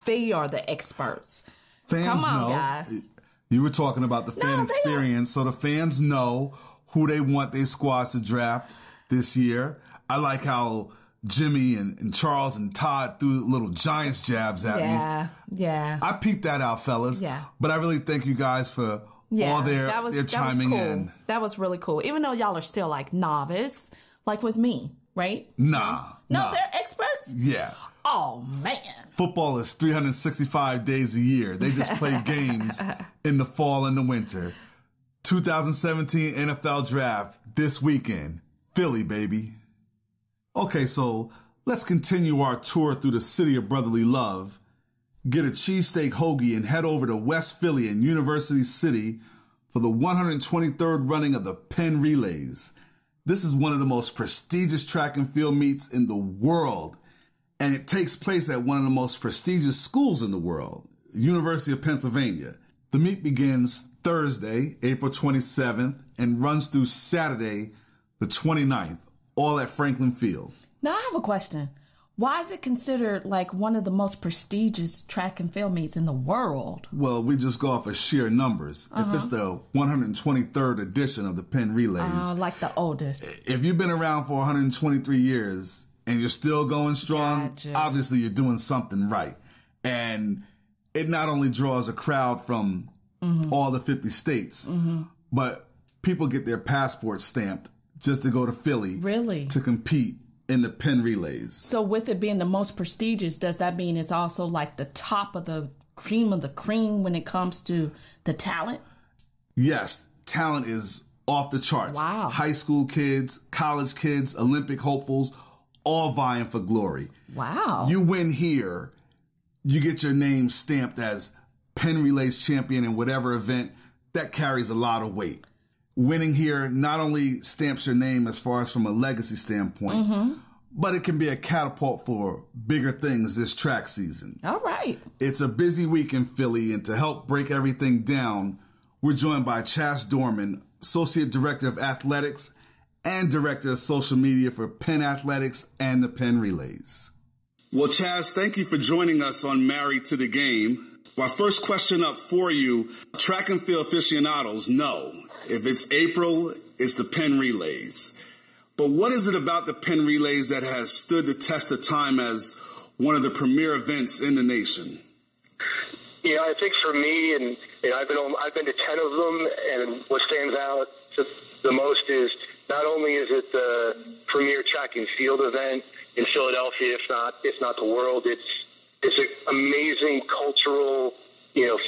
They are the experts. Fans Come on, know. guys. You were talking about the fan experience, so the fans know who they want their squads to draft this year. I like how Jimmy and Charles and Todd threw little Giants jabs at me. Yeah. I peeped that out, fellas. Yeah. But I really thank you guys for all their chiming cool. in. That was really cool. Even though y'all are still like novice, like with me, right? Nah. No, they're experts? Yeah. Oh, man. Football is 365 days a year. They just play games in the fall and the winter. 2017 NFL Draft this weekend. Philly, baby. Okay, so let's continue our tour through the city of brotherly love. Get a cheesesteak hoagie and head over to West Philly and University City for the 123rd running of the Penn Relays. This is one of the most prestigious track and field meets in the world, and it takes place at one of the most prestigious schools in the world, University of Pennsylvania. The meet begins Thursday, April 27th, and runs through Saturday, the 29th, all at Franklin Field. Now, I have a question. Why is it considered like one of the most prestigious track and field meets in the world? Well, we just go off of sheer numbers. If it's the 123rd edition of the Penn Relays. Like the oldest. If you've been around for 123 years and you're still going strong, obviously you're doing something right. And it not only draws a crowd from all the 50 states, but people get their passports stamped just to go to Philly. Really? To compete in the Penn Relays. So with it being the most prestigious, does that mean it's also like the top of the cream when it comes to the talent? Yes, talent is off the charts. Wow. High school kids, college kids, Olympic hopefuls, all vying for glory. Wow. You win here, you get your name stamped as Penn Relays champion in whatever event. That carries a lot of weight. Winning here not only stamps your name as far as from a legacy standpoint, but it can be a catapult for bigger things this track season. All right. It's a busy week in Philly, and to help break everything down, we're joined by Chas Dorman, Associate Director of Athletics and Director of Social Media for Penn Athletics and the Penn Relays. Well, Chas, thank you for joining us on Married to the Game. My first question up for you, track and field aficionados know if it's April, it's the Penn Relays. But what is it about the Penn Relays that has stood the test of time as one of the premier events in the nation? Yeah, I think for me, and I've been to 10 of them, and what stands out the most is not only is it the premier track and field event in Philadelphia, if not the world, it's an amazing cultural,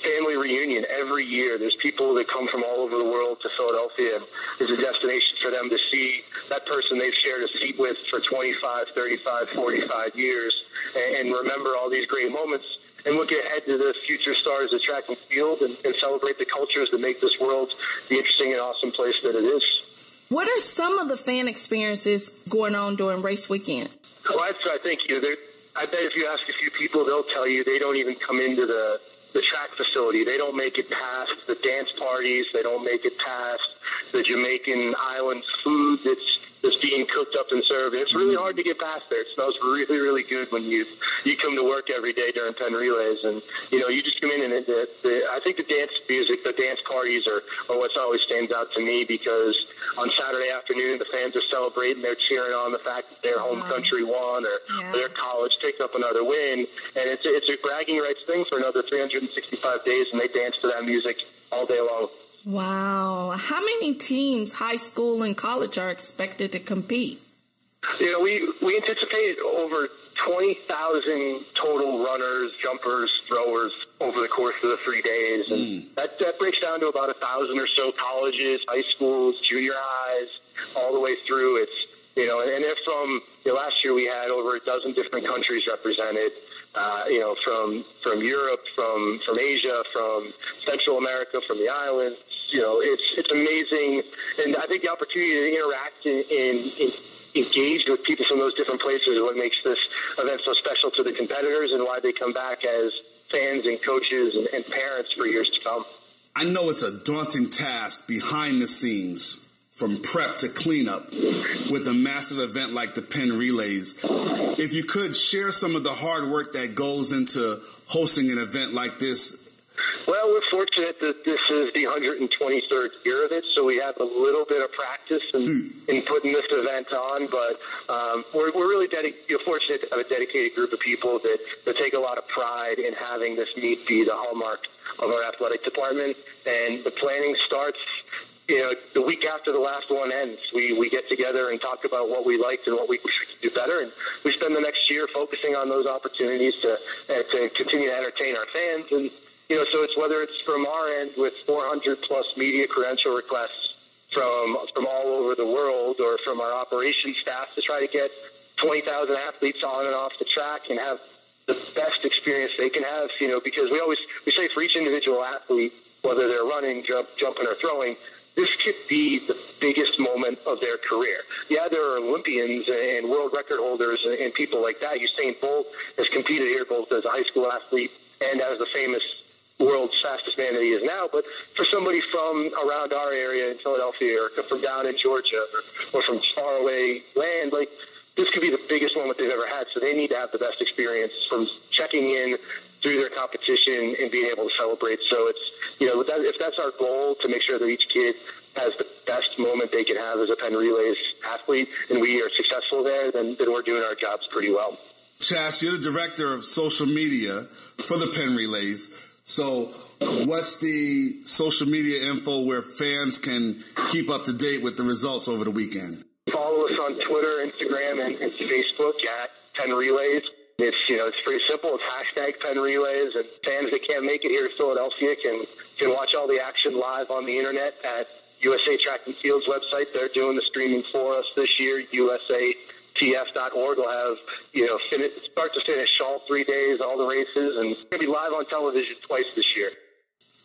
family reunion every year. There's people that come from all over the world to Philadelphia, and there's a destination for them to see that person they've shared a seat with for 25, 35, 45 years and remember all these great moments and look ahead to the future stars of track and field and celebrate the cultures that make this world the interesting and awesome place that it is. What are some of the fan experiences going on during race weekend? Well, I think I bet if you ask a few people, they'll tell you they don't even come into the track facility. They don't make it past the dance parties. They don't make it past the Jamaican island food that's being cooked up and served. It's really hard to get past there. It smells really, really good when you come to work every day during Penn Relays. And, you just come in and I think the dance music, the dance parties are what's always stands out to me because on Saturday afternoon, the fans are celebrating. They're cheering on the fact that their home country won or their college picked up another win. And it's a bragging rights thing for another 365 days, and they dance to that music all day long. Wow. How many teams, high school and college, are expected to compete? We anticipate over 20,000 total runners, jumpers, throwers over the course of the 3 days. And that breaks down to about 1,000 or so colleges, high schools, junior highs, all the way through. It's, and they're from, last year we had over a dozen different countries represented. From Europe, from Asia, from Central America, from the islands. It's amazing. And I think the opportunity to interact and engage with people from those different places is what makes this event so special to the competitors and why they come back as fans and coaches and parents for years to come. I know it's a daunting task behind the scenes from prep to cleanup with a massive event like the Penn Relays. If you could share some of the hard work that goes into hosting an event like this. Well, we're fortunate that this is the 123rd year of it, so we have a little bit of practice in putting this event on, but we're really fortunate to have a dedicated group of people that take a lot of pride in having this meet be the hallmark of our athletic department, and the planning starts the week after the last one ends. We get together and talk about what we liked and what we wish we could do better, and we spend the next year focusing on those opportunities to continue to entertain our fans. And so it's whether it's from our end with 400 plus media credential requests from all over the world, or from our operations staff to try to get 20,000 athletes on and off the track and have the best experience they can have. Because we say for each individual athlete, whether they're running, jumping, or throwing, this could be the biggest moment of their career. Yeah, there are Olympians and world record holders and people like that. Usain Bolt has competed here both as a high school athlete and as the famous world's fastest man that he is now. But for somebody from around our area in Philadelphia, or from down in Georgia, or from faraway land, this could be the biggest moment they've ever had. So they need to have the best experience from checking in through their competition and being able to celebrate. So it's, if that's our goal, to make sure that each kid has the best moment they can have as a Penn Relays athlete, and we are successful there, then we're doing our jobs pretty well. Chas, you're the director of social media for the Penn Relays. So what's the social media info where fans can keep up to date with the results over the weekend? Follow us on Twitter, Instagram, and Facebook at Penn Relays. It's pretty simple. It's hashtag Penn Relays, and fans that can't make it here to Philadelphia can watch all the action live on the internet at USA Track and Field's website. They're doing the streaming for us this year, usatf.org. We'll have, start to finish all 3 days, all the races, and it's going to be live on television twice this year.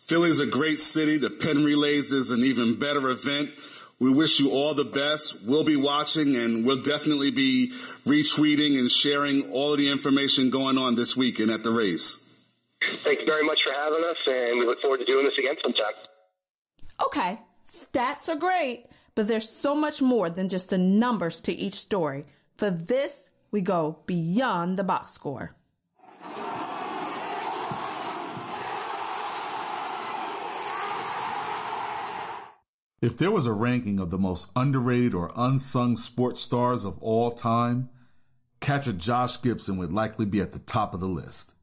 Philly's a great city. The Penn Relays is an even better event. We wish you all the best. We'll be watching, and we'll definitely be retweeting and sharing all of the information going on this weekend at the race. Thank you very much for having us, and we look forward to doing this again sometime. Okay, stats are great, but there's so much more than just the numbers to each story. For this, we go beyond the box score. If there was a ranking of the most underrated or unsung sports stars of all time, catcher Josh Gibson would likely be at the top of the list.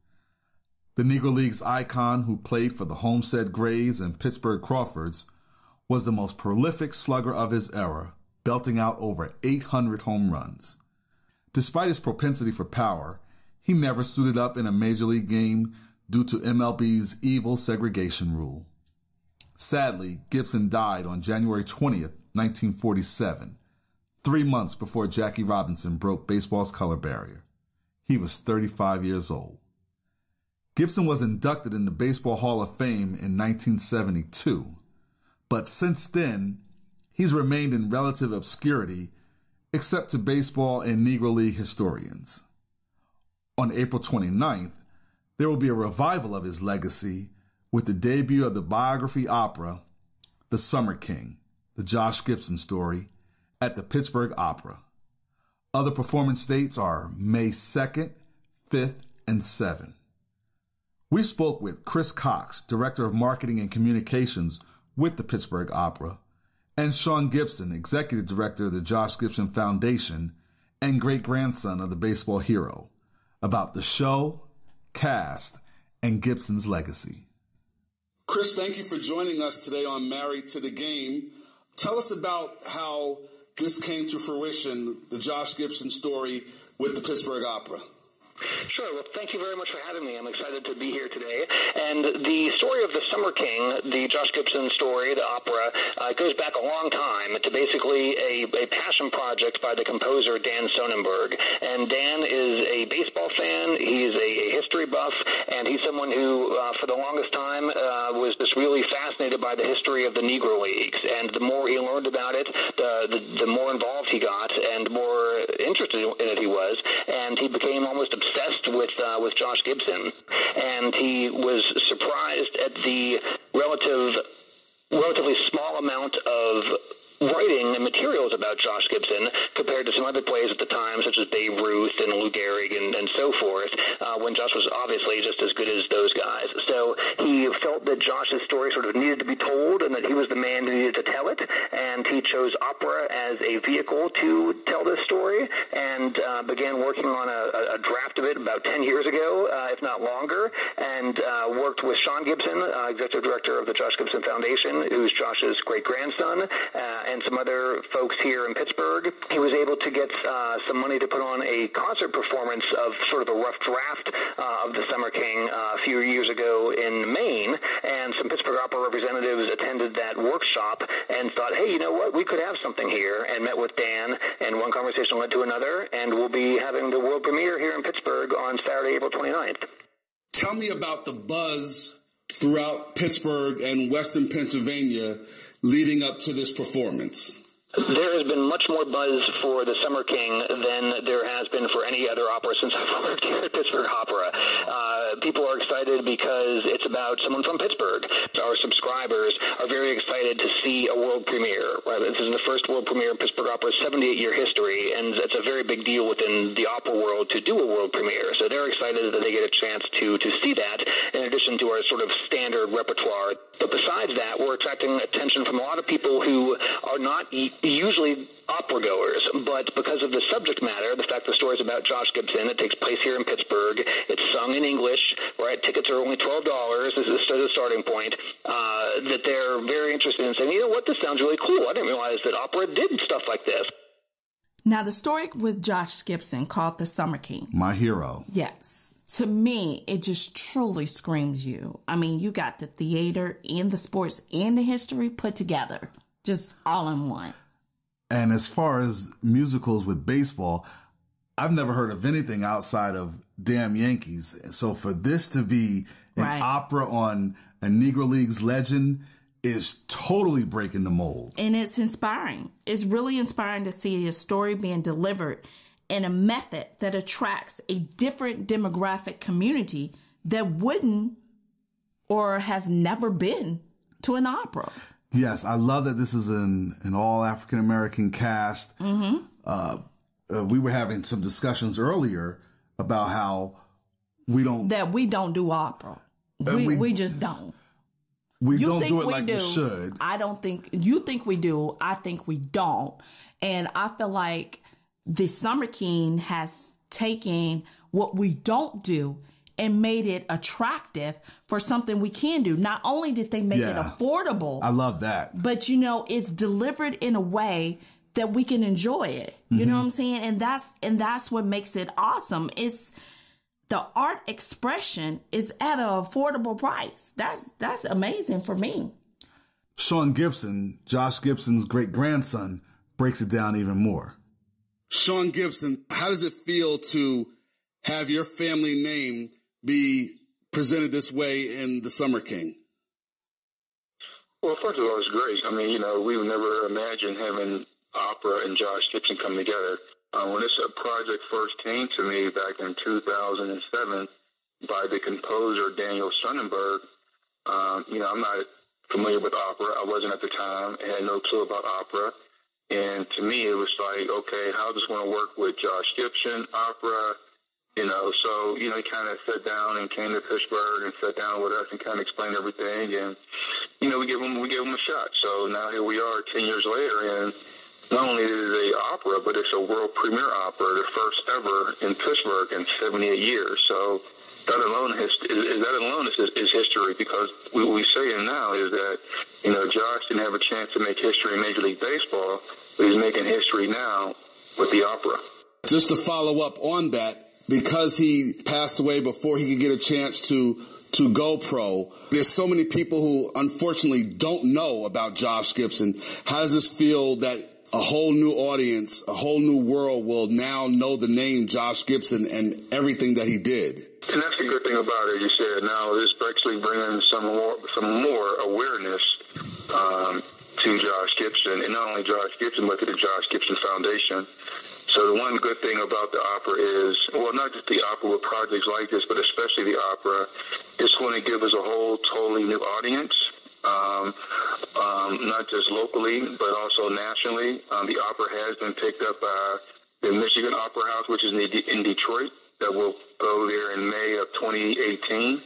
The Negro League's icon, who played for the Homestead Grays and Pittsburgh Crawfords, was the most prolific slugger of his era, belting out over 800 home runs. Despite his propensity for power, he never suited up in a major league game due to MLB's evil segregation rule. Sadly, Gibson died on January 20th, 1947, 3 months before Jackie Robinson broke baseball's color barrier. He was 35 years old. Gibson was inducted in the Baseball Hall of Fame in 1972, but since then, he's remained in relative obscurity except to baseball and Negro League historians. On April 29th, there will be a revival of his legacy with the debut of the biography opera, The Summer King, the Josh Gibson Story, at the Pittsburgh Opera. Other performance dates are May 2nd, 5th, and 7th. We spoke with Chris Cox, Director of Marketing and Communications with the Pittsburgh Opera, and Sean Gibson, Executive Director of the Josh Gibson Foundation and great-grandson of the baseball hero, about the show, cast, and Gibson's legacy. Chris, thank you for joining us today on Married to the Game. Tell us about how this came to fruition, the Josh Gibson story with the Pittsburgh Opera. Sure. Well, thank you very much for having me. I'm excited to be here today. And the story of the Summer King, the Josh Gibson story, the opera, goes back a long time to basically a passion project by the composer Dan Sonnenberg. And Dan is a baseball fan. He's a history buff, and he's someone who, for the longest time, was just really fascinated by the history of the Negro Leagues. And the more he learned about it, the more involved he got and more interested in it he was. And he became almost obsessed with Josh Gibson, and he was surprised at the relatively small amount of writing and materials about Josh Gibson compared to some other players at the time, such as Babe Ruth and Lou Gehrig and so forth, when Josh was obviously just as good as those guys. So he felt that Josh's story sort of needed to be told and that he was the man who needed to tell it, and he chose opera as a vehicle to tell this story and began working on a draft of it about 10 years ago, if not longer, and worked with Sean Gibson, executive director of the Josh Gibson Foundation, who's Josh's great-grandson, and some other folks here in Pittsburgh. He was able to get some money to put on a concert performance of sort of a rough draft of the Summer King a few years ago in Maine, and some Pittsburgh Opera representatives attended that workshop and thought, hey, you know what, we could have something here, and met with Dan, and one conversation led to another, and we'll be having the world premiere here in Pittsburgh on Saturday, April 29th. Tell me about the buzz throughout Pittsburgh and Western Pennsylvania leading up to this performance. There has been much more buzz for the Summer King than there has been for any other opera since I've worked here at Pittsburgh Opera. People are excited because it's about someone from Pittsburgh. Our subscribers are very excited to see a world premiere. Right? This is the first world premiere in Pittsburgh Opera's 78-year history, and it's a very big deal within the opera world to do a world premiere. So they're excited that they get a chance to see that, in addition to our sort of standard repertoire. But besides that, we're attracting attention from a lot of people who are not usually opera goers, but because of the subject matter, the fact the story is about Josh Gibson, it takes place here in Pittsburgh, it's sung in English, right? Tickets are only $12 as a starting point, that they're very interested in saying, you know what, this sounds really cool. I didn't realize that opera did stuff like this. Now, the story with Josh Gibson called The Summer King. My hero. Yes. To me, it just truly screams you. I mean, you got the theater and the sports and the history put together, just all in one. And as far as musicals with baseball, I've never heard of anything outside of Damn Yankees. So for this to be an opera on a Negro Leagues legend is totally breaking the mold. And it's inspiring. It's really inspiring to see a story being delivered in a method that attracts a different demographic community that wouldn't or has never been to an opera. Yes, I love that this is an all African-American cast. Mm-hmm. We were having some discussions earlier about how we don't do opera. We just don't. We don't do it like we should. I don't think you think we do. I think we don't. And I feel like the Summer King has taken what we don't do and made it attractive for something we can do. Not only did they make it affordable. I love that. But, it's delivered in a way that we can enjoy it. You know what I'm saying? And that's what makes it awesome. It's the art expression is at an affordable price. That's amazing for me. Sean Gibson, Josh Gibson's great-grandson, breaks it down even more. Sean Gibson, how does it feel to have your family name be presented this way in The Summer King? Well, first of all, it's great. I mean, we would never imagine having opera and Josh Gibson come together. When this project first came to me back in 2007 by the composer Daniel Sonnenberg, I'm not familiar with opera. I wasn't at the time. I had no clue about opera. And to me, it was like, okay, how does this want to work with Josh Gibson, opera? So, he kind of sat down and came to Pittsburgh and sat down with us and kind of explained everything. And, we gave him a shot. So now here we are 10 years later, and not only is it an opera, but it's a world premiere opera, the first ever in Pittsburgh in 78 years. So that alone is history, because what we're saying now is that, Josh didn't have a chance to make history in Major League Baseball, but he's making history now with the opera. Just to follow up on that, because he passed away before he could get a chance to go pro, there's so many people who unfortunately don't know about Josh Gibson. How does this feel that a whole new audience, a whole new world will now know the name Josh Gibson and everything that he did? And that's the good thing about it. You said now it's actually bringing some more awareness to Josh Gibson, and not only Josh Gibson, but to the Josh Gibson Foundation. So the one good thing about the opera is, well, not just the opera with projects like this, but especially the opera, it's going to give us a whole totally new audience. not just locally, but also nationally. The opera has been picked up by the Michigan Opera House, which is in Detroit, that will go there in May of 2018.